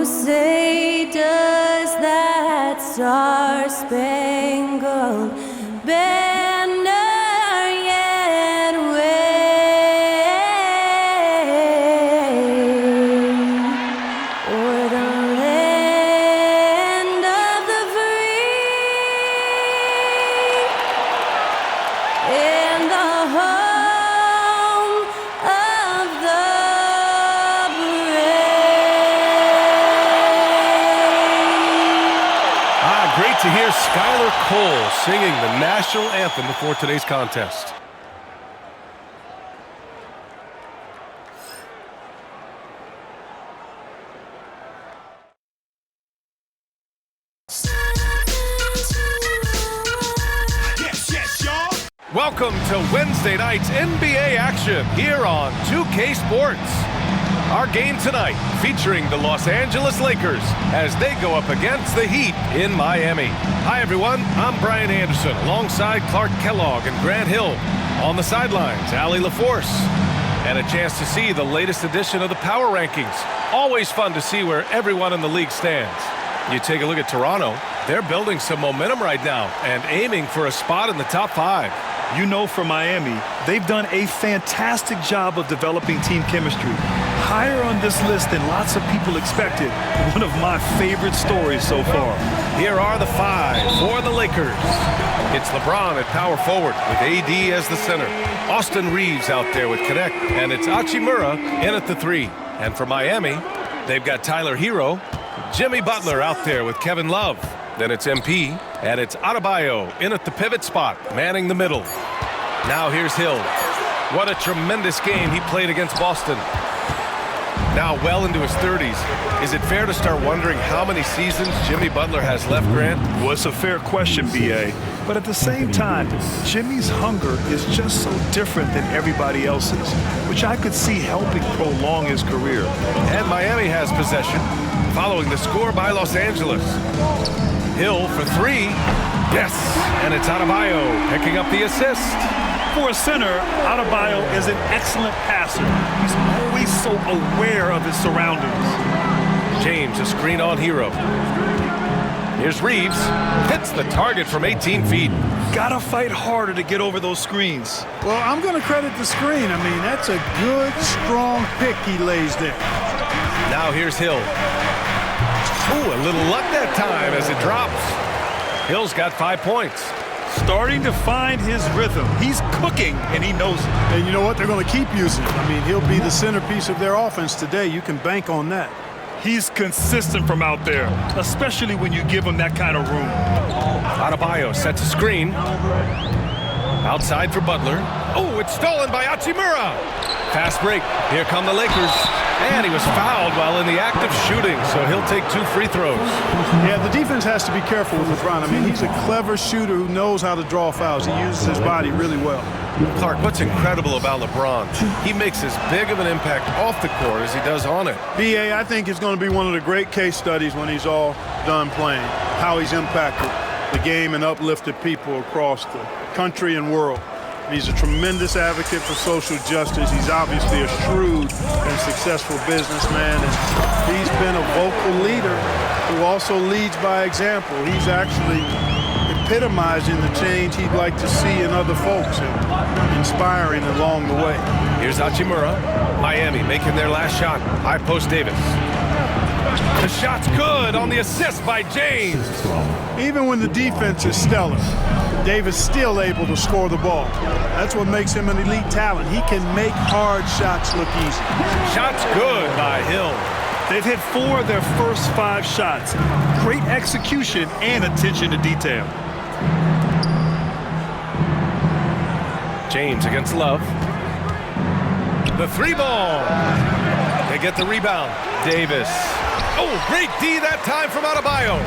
say does that star-spangled banner yet wave o'er the land of the free and the home of the Great to hear Skylar Cole singing the national anthem before today's contest. Yes, y'all. Welcome to Wednesday night's NBA action here on 2K Sports. Our game tonight featuring the Los Angeles Lakers as they go up against the Heat in Miami. Hi, everyone. I'm Brian Anderson alongside Clark Kellogg and Grant Hill. On the sidelines, Allie LaForce. And a chance to see the latest edition of the Power Rankings. Always fun to see where everyone in the league stands. You take a look at Toronto. They're building some momentum right now and aiming for a spot in the top 5. You know, for Miami, they've done a fantastic job of developing team chemistry. Higher on this list than lots of people expected. One of my favorite stories so far. Here are the 5 for the Lakers. It's LeBron at power forward with AD as the center. Austin Reeves out there with Connect. And it's Hachimura in at the 3. And for Miami, they've got Tyler Hero, Jimmy Butler out there with Kevin Love. Then it's MP, and it's Adebayo in at the pivot spot, manning the middle. Now here's Hill. What a tremendous game he played against Boston. Now well into his 30s. Is it fair to start wondering how many seasons Jimmy Butler has left, Grant? Well, it's a fair question, B.A. But at the same time, Jimmy's hunger is just so different than everybody else's, which I could see helping prolong his career. And Miami has possession, following the score by Los Angeles. Hill for 3. Yes, and it's Adebayo picking up the assist. For a center, Adebayo is an excellent passer. He's always so aware of his surroundings. James, a screen on Hero. Here's Reeves. Hits the target from 18 feet. Gotta fight harder to get over those screens. Well, I'm going to credit the screen. I mean, that's a good, strong pick he lays there. Now here's Hill. Ooh, a little luck that time as it drops. Hill's got 5 points. Starting to find his rhythm. He's cooking, and he knows it. And you know what? They're going to keep using him. I mean, he'll be the centerpiece of their offense today. You can bank on that. He's consistent from out there, especially when you give him that kind of room. Adebayo sets a screen. Outside for Butler. Oh, it's stolen by Hachimura. Fast break. Here come the Lakers. And he was fouled while in the act of shooting, so he'll take 2 free throws. Yeah, the defense has to be careful with LeBron. I mean, he's a clever shooter who knows how to draw fouls. He uses his body really well. Clark, what's incredible about LeBron? He makes as big of an impact off the court as he does on it. B.A., I think it's going to be one of the great case studies when he's all done playing, how he's impacted the game and uplifted people across the country and world. He's a tremendous advocate for social justice. He's obviously a shrewd and successful businessman, and he's been a vocal leader who also leads by example. He's actually epitomizing the change he'd like to see in other folks and inspiring along the way. Here's Hachimura. Miami making their last shot. High post Davis. The shot's good on the assist by James. Even when the defense is stellar, Davis still able to score the ball. That's what makes him an elite talent. He can make hard shots look easy. Shot's good by Hill. They've hit 4 of their first 5 shots. Great execution and attention to detail. James against Love. The 3 ball. They get the rebound. Davis. Oh, great D that time from Adebayo.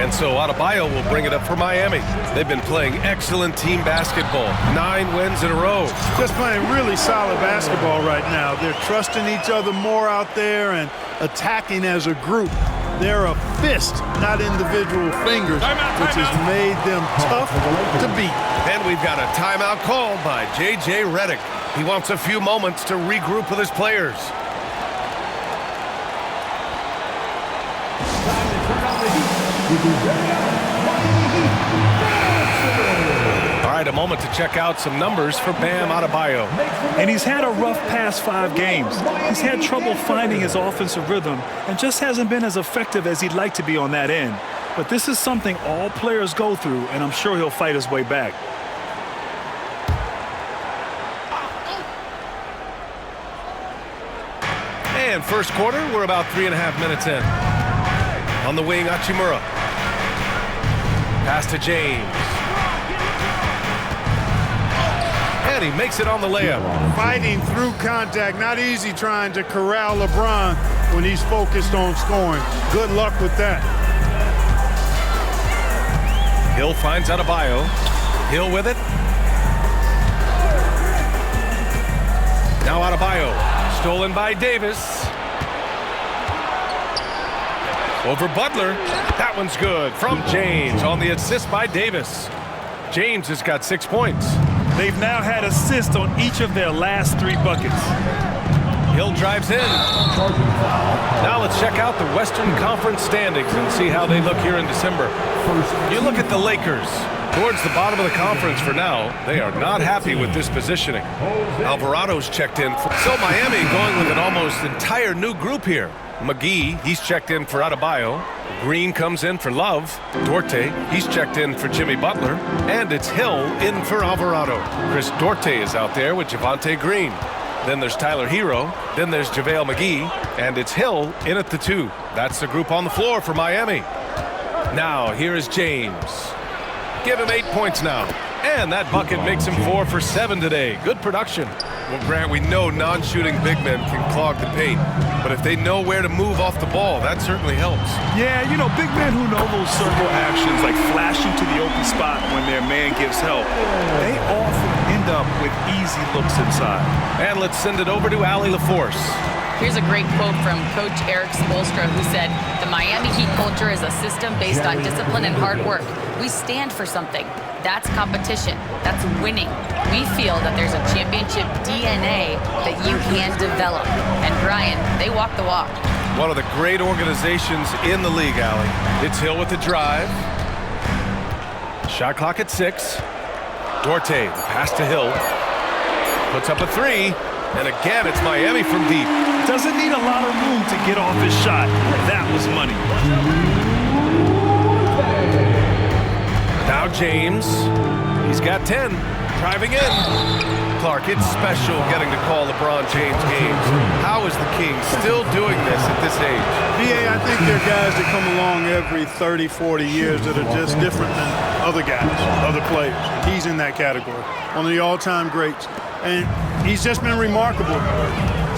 And so Adebayo will bring it up for Miami. They've been playing excellent team basketball. 9 wins in a row. Just playing really solid basketball right now. They're trusting each other more out there and attacking as a group. They're a fist, not individual fingers, which has made them tough to beat. And we've got a timeout called by J.J. Redick. He wants a few moments to regroup with his players. All right, a moment to check out some numbers for Bam Adebayo. And he's had a rough past 5 games. He's had trouble finding his offensive rhythm and just hasn't been as effective as he'd like to be on that end. But this is something all players go through, and I'm sure he'll fight his way back. And first quarter, we're about 3.5 minutes in. On the wing, Hachimura. Pass to James. And he makes it on the layup. Fighting through contact. Not easy trying to corral LeBron when he's focused on scoring. Good luck with that. Hill finds Adebayo. Hill with it. Now Adebayo. Stolen by Davis. Over Butler. That one's good from James on the assist by Davis. James has got 6 points. They've now had assists on each of their last 3 buckets. Hill drives in. Now let's check out the Western Conference standings and see how they look here in December. You look at the Lakers. Towards the bottom of the conference for now. They are not happy with this positioning. Alvarado's checked in. So Miami going with an almost entire new group here. McGee, he's checked in for Adebayo. Green comes in for Love. Duarte, he's checked in for Jimmy Butler. And it's Hill in for Alvarado. Chris Duarte is out there with Javonte Green. Then there's Tyler Hero. Then there's JaVale McGee. And it's Hill in at the 2. That's the group on the floor for Miami. Now here is James. Give him 8 points now. And that bucket makes him 4 for 7 today. Good production. Well, Grant, we know non-shooting big men can clog the paint. But if they know where to move off the ball, that certainly helps. Yeah, you know, big men who know those circle actions, like flashing to the open spot when their man gives help, they often end up with easy looks inside. And let's send it over to Allie LaForce. Here's a great quote from Coach Eric Spoelstra, who said, "The Miami Heat culture is a system based on discipline and hard work. We stand for something. That's competition. That's winning. We feel that there's a championship DNA that you can develop." And Brian, they walk the walk. One of the great organizations in the league, Allie. It's Hill with the drive. Shot clock at 6. Duarte, the pass to Hill. Puts up a 3. And again, it's Miami from deep. Doesn't need a lot of room to get off his shot. That was money. Now James. He's got 10. Driving in. Clark, it's special getting to call LeBron James games. How is the King still doing this at this age? BA, I think there are guys that come along every 30, 40 years that are just different than other guys, other players. He's in that category. One of the all-time greats. And he's just been remarkable.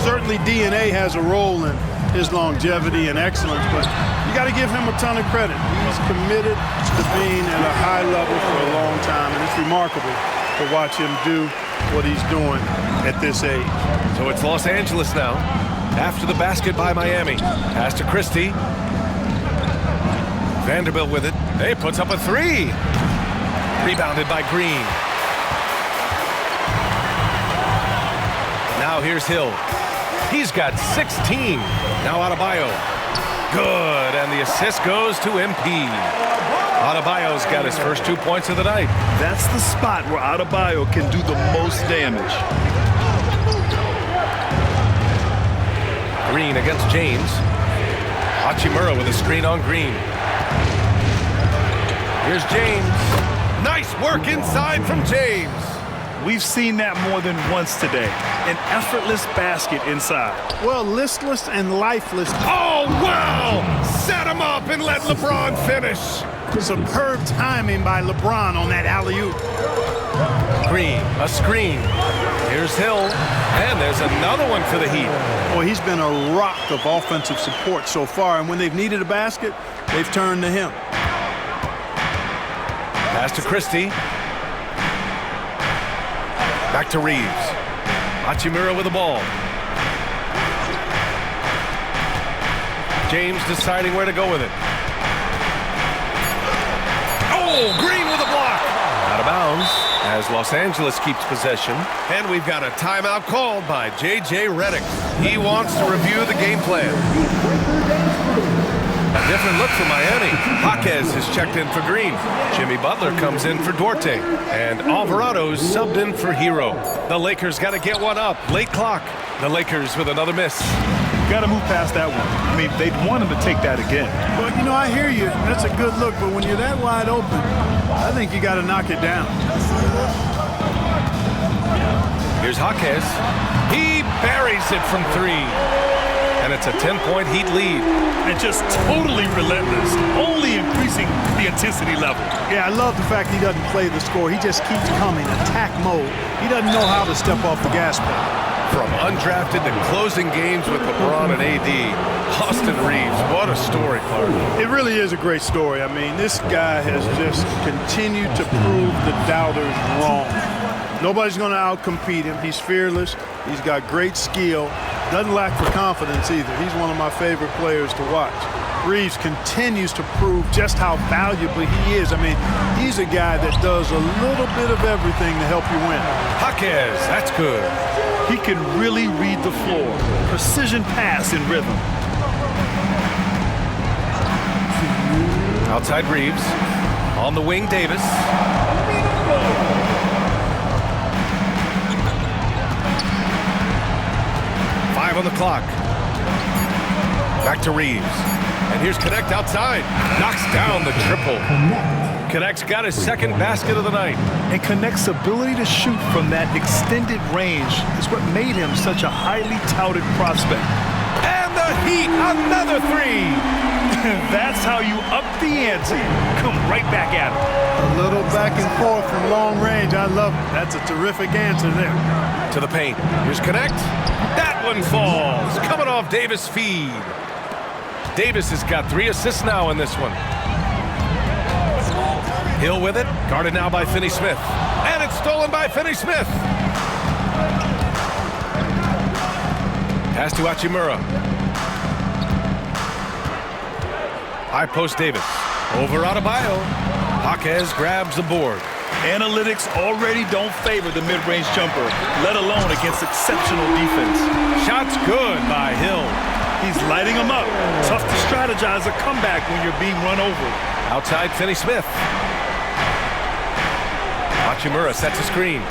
Certainly DNA has a role in his longevity and excellence, but you got to give him a ton of credit. He's committed to being at a high level for a long time, and it's remarkable to watch him do what he's doing at this age. So it's Los Angeles now. After the basket by Miami. Pass to Christie. Vanderbilt with it. He puts up a 3. Rebounded by Green. Now here's Hill. He's got 16. Now Adebayo. Good, and the assist goes to MP. Adebayo's got his first 2 points of the night. That's the spot where Adebayo can do the most damage. Green against James. Hachimura with a screen on Green. Here's James. Nice work inside from James. We've seen that more than once today. An effortless basket inside. Well, listless and lifeless. Oh, wow! Set him up and let LeBron finish. Superb timing by LeBron on that alley-oop. Green, a screen. Here's Hill, and there's another one for the Heat. Boy, he's been a rock of offensive support so far, and when they've needed a basket, they've turned to him. Pass to Christie. Back to Reeves. Hachimura with the ball. James deciding where to go with it. Oh, Green with a block. Out of bounds as Los Angeles keeps possession. And we've got a timeout called by J.J. Redick. He wants to review the game plan. A different look for Miami. Jaquez is checked in for Green. Jimmy Butler comes in for Duarte. And Alvarado's subbed in for Hero. The Lakers got to get one up. Late clock. The Lakers with another miss. Got to move past that one. I mean, they'd want him to take that again. Well, you know, I hear you. That's a good look, but when you're that wide open, I think you got to knock it down. Here's Jaquez. He buries it from 3. And it's a 10-point Heat lead. And just totally relentless, only increasing the intensity level. Yeah, I love the fact he doesn't play the score. He just keeps coming, attack mode. He doesn't know how to step off the gas pedal. From undrafted to closing games with LeBron and AD, Austin Reeves, what a story, Clark. It really is a great story. I mean, this guy has just continued to prove the doubters wrong. Nobody's going to outcompete him. He's fearless. He's got great skill. Doesn't lack for confidence either. He's one of my favorite players to watch. Reeves continues to prove just how valuable he is. I mean, he's a guy that does a little bit of everything to help you win. Jaquez, that's good. He can really read the floor. Precision pass in rhythm. Outside Reeves. On the wing, Davis. On the clock. Back to Reeves. And here's Connect outside. Knocks down the triple. Connect's got his second basket of the night. And Connect's ability to shoot from that extended range is what made him such a highly touted prospect. And the Heat, another 3. That's how you up the ante. Come right back at him. A little back and forth from long range. I love it. That's a terrific answer there. To the paint. Here's Connect. That one falls. Coming off Davis' feed. Davis has got 3 assists now in this one. Hill with it. Guarded now by Finney-Smith. And it's stolen by Finney-Smith. Pass to Hachimura. High post Davis. Over Adebayo. Jaquez grabs the board. Analytics already don't favor the mid-range jumper, let alone against exceptional defense. Shot's good by Hill. He's lighting them up. Tough to strategize a comeback when you're being run over. Outside Finney-Smith. Hachimura sets a screen.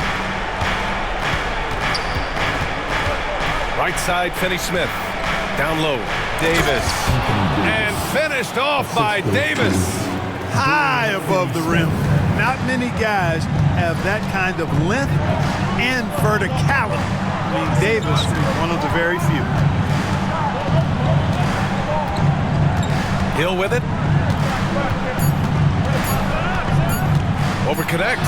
Right side Finney-Smith. Down low. Davis. And finished off by Davis. High above the rim. Not many guys have that kind of length and verticality. I mean, Davis is one of the very few. Hill with it. Over Connect.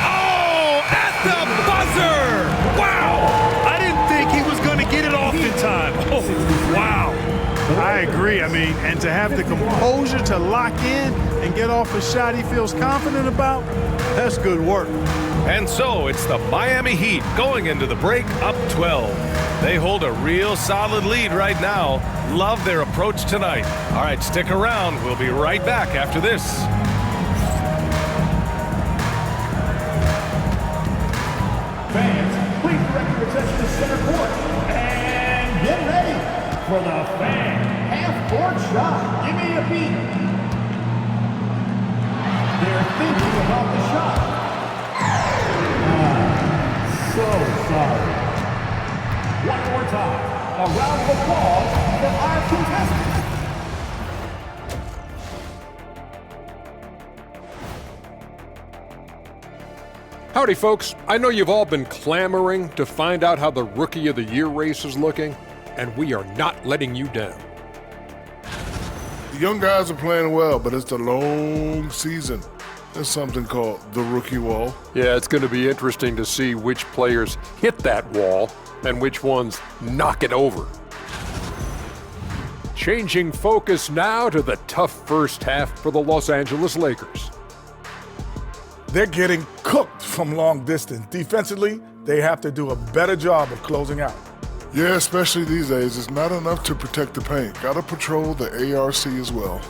Oh, at the buzzer! Wow! I didn't think he was going to get it off in time. Oh, wow. I agree. I mean, and to have the composure to lock in and get off a shot he feels confident about, that's good work. And so it's the Miami Heat going into the break up 12. They hold a real solid lead right now. Love their approach tonight. All right, stick around. We'll be right back after this. Fans, please direct your attention to center court and get ready for the fan half-court shot. Give me a beat. They're thinking about the shot. So sorry. One more time. A round of applause for our contestants. Howdy, folks. I know you've all been clamoring to find out how the Rookie of the Year race is looking, and we are not letting you down. The young guys are playing well, but it's a long season. There's something called the rookie wall. Yeah, it's going to be interesting to see which players hit that wall and which ones knock it over. Changing focus now to the tough first half for the Los Angeles Lakers. They're getting cooked from long distance. Defensively, they have to do a better job of closing out. Yeah, especially these days. It's not enough to protect the paint. Got to patrol the ARC as well.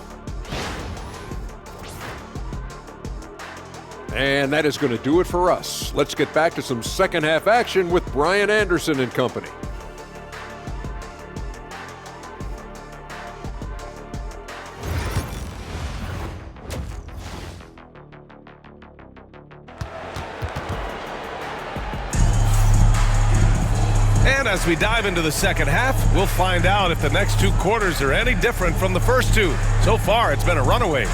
And that is going to do it for us. Let's get back to some second half action with Brian Anderson and company. And as we dive into the second half, we'll find out if the next 2 quarters are any different from the first 2. So far, it's been a runaway.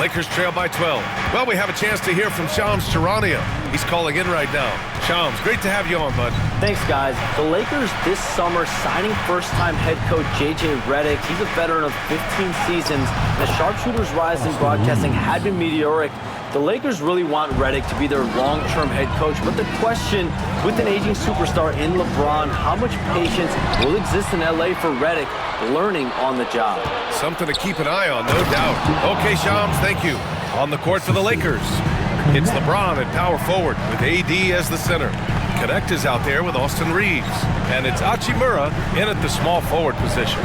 Lakers trail by 12. Well, we have a chance to hear from Shams Charania. He's calling in right now. Shams, great to have you on, bud. Thanks, guys. The Lakers this summer signing first-time head coach J.J. Redick. He's a veteran of 15 seasons. The sharpshooter's rise in broadcasting had been meteoric. The Lakers really want Redick to be their long-term head coach, but the question, with an aging superstar in LeBron, how much patience will exist in L.A. for Redick learning on the job? Something to keep an eye on, no doubt. Okay, Shams, thank you. On the court for the Lakers, it's LeBron at power forward with AD as the center. Connect is out there with Austin Reeves, and it's Hachimura in at the small forward position.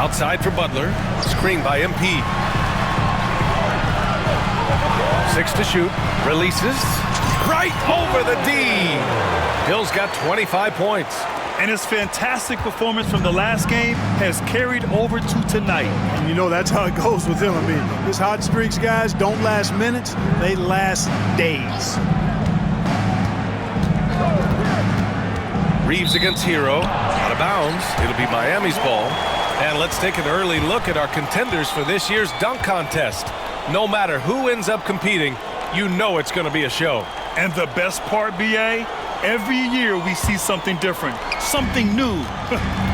Outside for Butler, screened by MP. 6 to shoot, releases, right over the D. Hill's got 25 points. And his fantastic performance from the last game has carried over to tonight. And you know that's how it goes with him. I mean, his hot streaks, guys, don't last minutes, they last days. Reeves against Hero, out of bounds. It'll be Miami's ball. And let's take an early look at our contenders for this year's dunk contest. No matter who ends up competing, you know it's going to be a show. And the best part, B.A., every year we see something different, something new.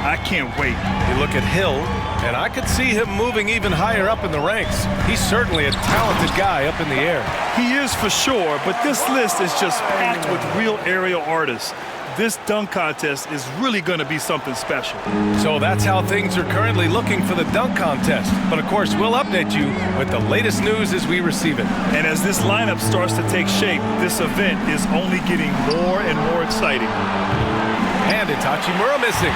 I can't wait. You look at Hill, and I could see him moving even higher up in the ranks. He's certainly a talented guy up in the air. He is for sure, but this list is just packed with real aerial artists. This dunk contest is really going to be something special. So that's how things are currently looking for the dunk contest. But of course, we'll update you with the latest news as we receive it. And as this lineup starts to take shape, this event is only getting more and more exciting. And it's Hachimura missing.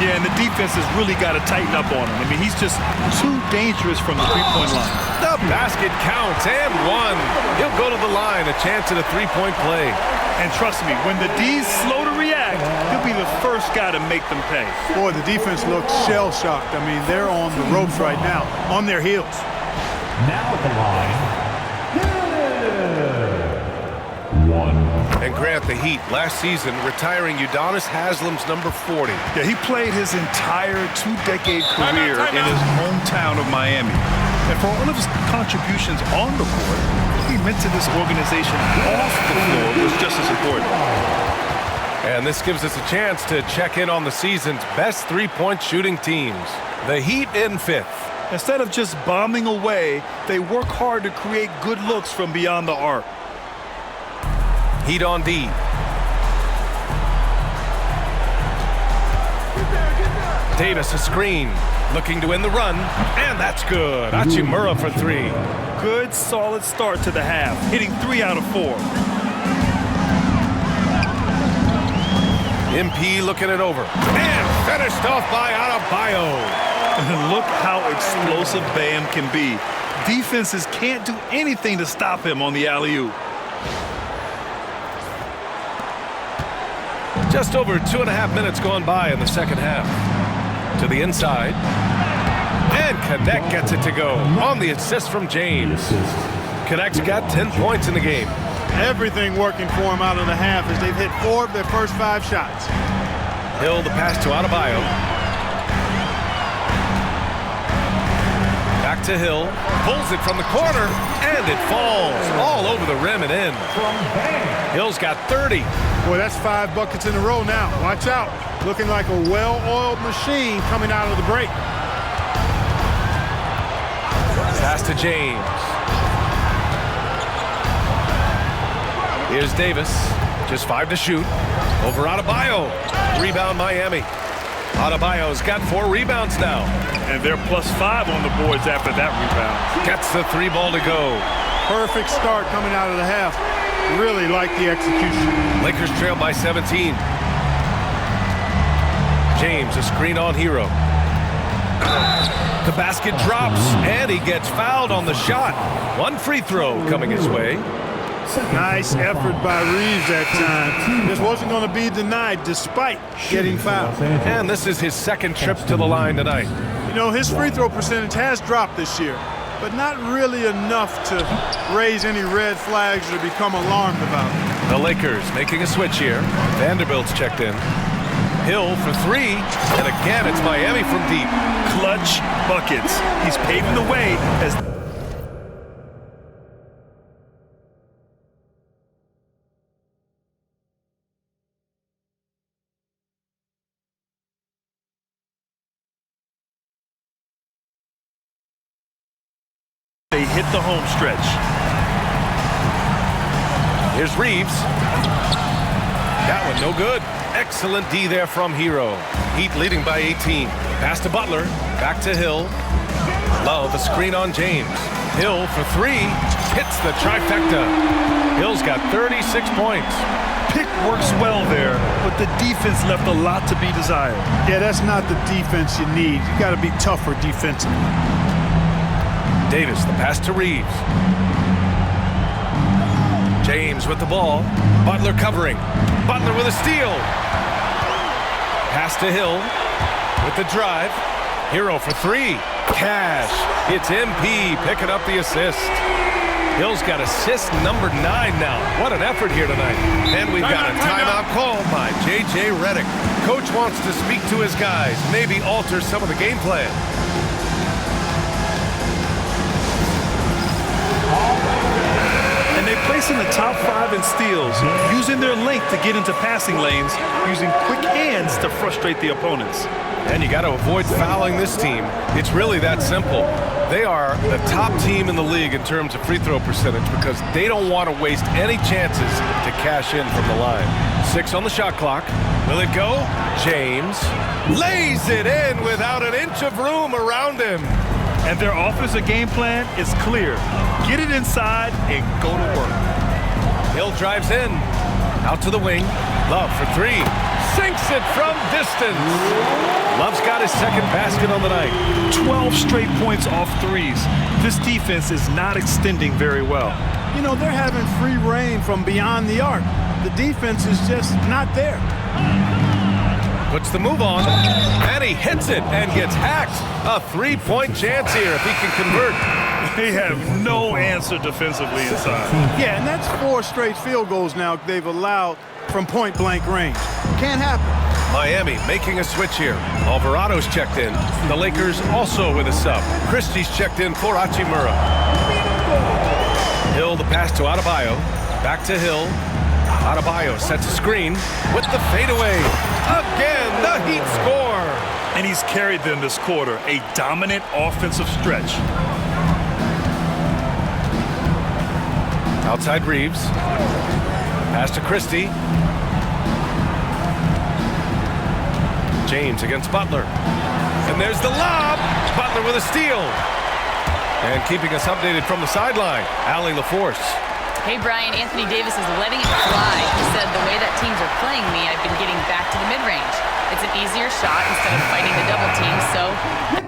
Yeah, and the defense has really got to tighten up on him. I mean, he's just too dangerous from the three-point line. The basket counts, and 1. He'll go to the line, a chance at a three-point play. And trust me, when the D's slow to react, he'll be the first guy to make them pay. Boy, the defense looks shell-shocked. I mean, they're on the ropes right now, on their heels. Now at the line, one. And Grant, the Heat, last season, retiring Udonis Haslam's number 40. Yeah, he played his entire 2-decade career in his hometown of Miami. And for all of his contributions on the court, he meant to this organization off the floor was just as important. And this gives us a chance to check in on the season's best three-point shooting teams. The Heat in 5th. Instead of just bombing away, they work hard to create good looks from beyond the arc. Heat on D. Davis a screen, looking to win the run, and that's good. Hachimura for 3. Good, solid start to the half, hitting 3 out of 4. MP looking it over, and finished off by Adebayo. Look how explosive Bam can be. Defenses can't do anything to stop him on the alley-oop. Just over 2.5 minutes gone by in the second half. To the inside. And Connect gets it to go on the assist from James. Connect's got 10 points in the game. Everything working for him out of the half as they've hit 4 of their first 5 shots. Hill the pass to Adebayo. Back to Hill. Pulls it from the corner, and it falls all over the rim and in. Hill's got 30. Boy, that's 5 buckets in a row now. Watch out. Looking like a well-oiled machine coming out of the break. Pass to James. Here's Davis. Just 5 to shoot. Over Adebayo. Rebound Miami. Adebayo's got 4 rebounds now. And they're +5 on the boards after that rebound. Gets the 3 ball to go. Perfect start coming out of the half. Really like the execution. Lakers trail by 17. James, a screen on Hero. The basket drops, and he gets fouled on the shot. 1 free throw coming his way. Nice effort by Reeves that time. This wasn't going to be denied despite getting fouled. And this is his 2nd trip to the line tonight. You know, his free throw percentage has dropped this year. but not really enough to raise any red flags or become alarmed about it. The Lakers making a switch here. Vanderbilt's checked in. Hill for three, and again it's Miami from deep. Clutch buckets. He's paving the way as they hit the home stretch. Here's Reeves. That one no good. Excellent D there from Hero. Heat leading by 18. Pass to Butler. Back to Hill. Love a screen on James. Hill for three. Hits the trifecta. Hill's got 36 points. Pick works well there, but the defense left a lot to be desired. Yeah, that's not the defense you need. You got to be tougher defensively. Davis, the pass to Reeves. James with the ball. Butler covering. Butler with a steal. Pass to Hill with the drive. Hero for three. Cash. It's MP picking up the assist. Hill's got assist number 9 now. What an effort here tonight. And we've got a timeout called by J.J. Redick. Coach wants to speak to his guys, maybe alter some of the game plan. And they place in the top 5 in steals, using their length to get into passing lanes, using quick hands to frustrate the opponents. And you got to avoid fouling this team. It's really that simple. They are the top team in the league in terms of free throw percentage because they don't want to waste any chances to cash in from the line. 6 on the shot clock. Will it go? James lays it in without an inch of room around him. And their offensive game plan is clear. Get it inside and go to work. Hill drives in. Out to the wing. Love for three. Sinks it from distance. Love's got his second basket on the night. 12 straight points off threes. This defense is not extending very well. You know, they're having free reign from beyond the arc. The defense is just not there. Puts the move on, and he hits it and gets hacked. A three-point chance here if he can convert. They have no answer defensively inside. Yeah, and that's 4 straight field goals now they've allowed from point-blank range. Can't happen. Miami making a switch here. Alvarado's checked in. The Lakers also with a sub. Christie's checked in for Hachimura. Hill, the pass to Adebayo. Back to Hill. Adebayo sets a screen with the fadeaway. Again, the Heat score. And he's carried them this quarter. A dominant offensive stretch. Outside Reeves. Pass to Christie. James against Butler. And there's the lob. Butler with a steal. And keeping us updated from the sideline, Allie LaForce. Hey, Brian, Anthony Davis is letting it fly. He said, the way that teams are playing me, I've been getting back to the mid-range. It's an easier shot instead of fighting the double team, so...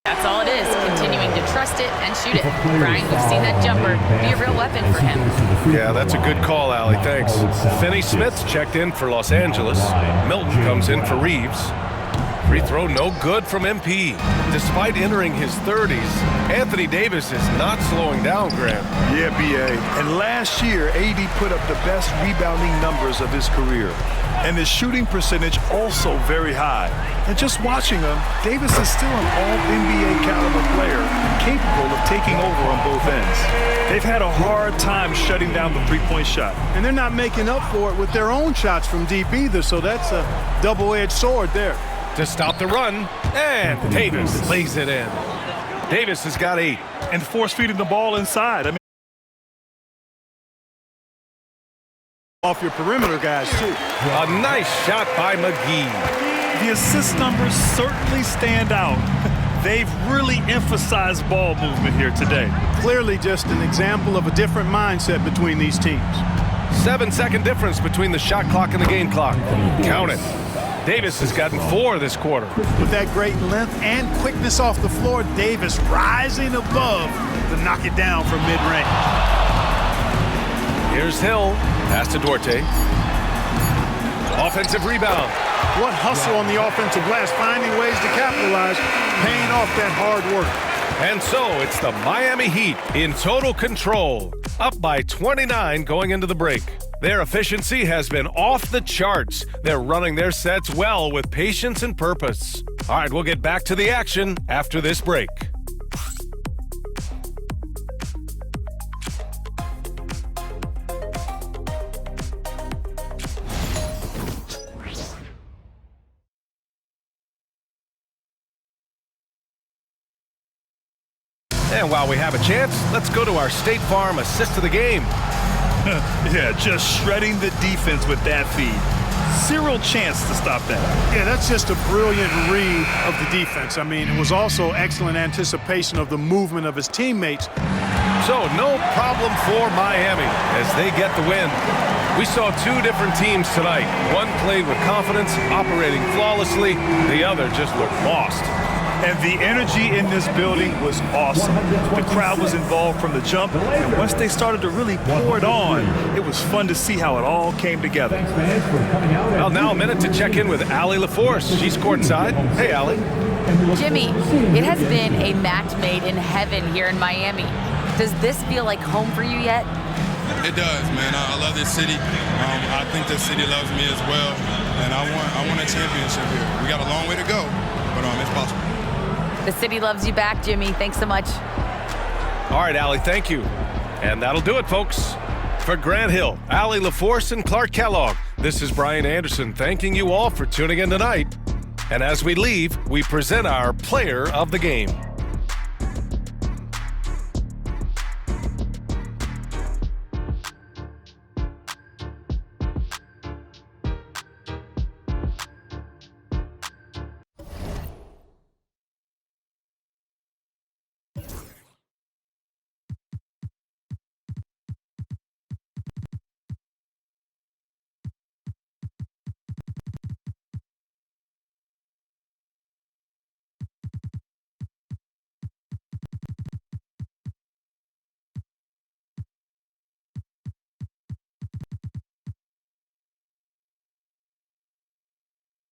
That's all it is, continuing to trust it and shoot it. Brian, we've seen that jumper be a real weapon for him. Yeah, that's a good call, Allie. Thanks. Finney Smith's checked in for Los Angeles. Milton comes in for Reeves. Free throw no good from MP. Despite entering his 30s, Anthony Davis is not slowing down, Grant. Yeah, B.A. And last year, AD put up the best rebounding numbers of his career. And his shooting percentage also very high. And just watching him, Davis is still an all-NBA caliber player, capable of taking over on both ends. They've had a hard time shutting down the three-point shot. And they're not making up for it with their own shots from deep either, so that's a double-edged sword there. To stop the run, and Davis lays it in. Davis has got 8. And force-feeding the ball inside. I mean, off your perimeter guys, too. A nice shot by McGee. The assist numbers certainly stand out. They've really emphasized ball movement here today. Clearly just an example of a different mindset between these teams. 7-second difference between the shot clock and the game clock. Count it. Davis has gotten 4 this quarter. With that great length and quickness off the floor, Davis rising above to knock it down from mid-range. Here's Hill. Pass to Duarte. Offensive rebound. What hustle on the offensive glass, finding ways to capitalize, paying off that hard work. And so it's the Miami Heat in total control, up by 29 going into the break. Their efficiency has been off the charts. They're running their sets well with patience and purpose. All right, we'll get back to the action after this break. And while we have a chance, let's go to our State Farm assist of the game. Yeah, just shredding the defense with that feed. Zero chance to stop that. Yeah, that's just a brilliant read of the defense. I mean, it was also excellent anticipation of the movement of his teammates. So no problem for Miami as they get the win. We saw 2 different teams tonight. One played with confidence, operating flawlessly. The other just looked lost. And the energy in this building was awesome. The crowd was involved from the jump, and once they started to really pour it on, it was fun to see how it all came together. Well, now a minute to check in with Allie LaForce. She's courtside. Hey, Allie. Jimmy, it has been a match made in heaven here in Miami. Does this feel like home for you yet? It does, man. I love this city. I think this city loves me as well, and I want a championship here. We got a long way to go, but it's possible. The city loves you back, Jimmy. Thanks so much. All right, Allie, thank you. And that'll do it, folks. For Grant Hill, Allie LaForce, and Clark Kellogg, this is Brian Anderson thanking you all for tuning in tonight. And as we leave, we present our player of the game.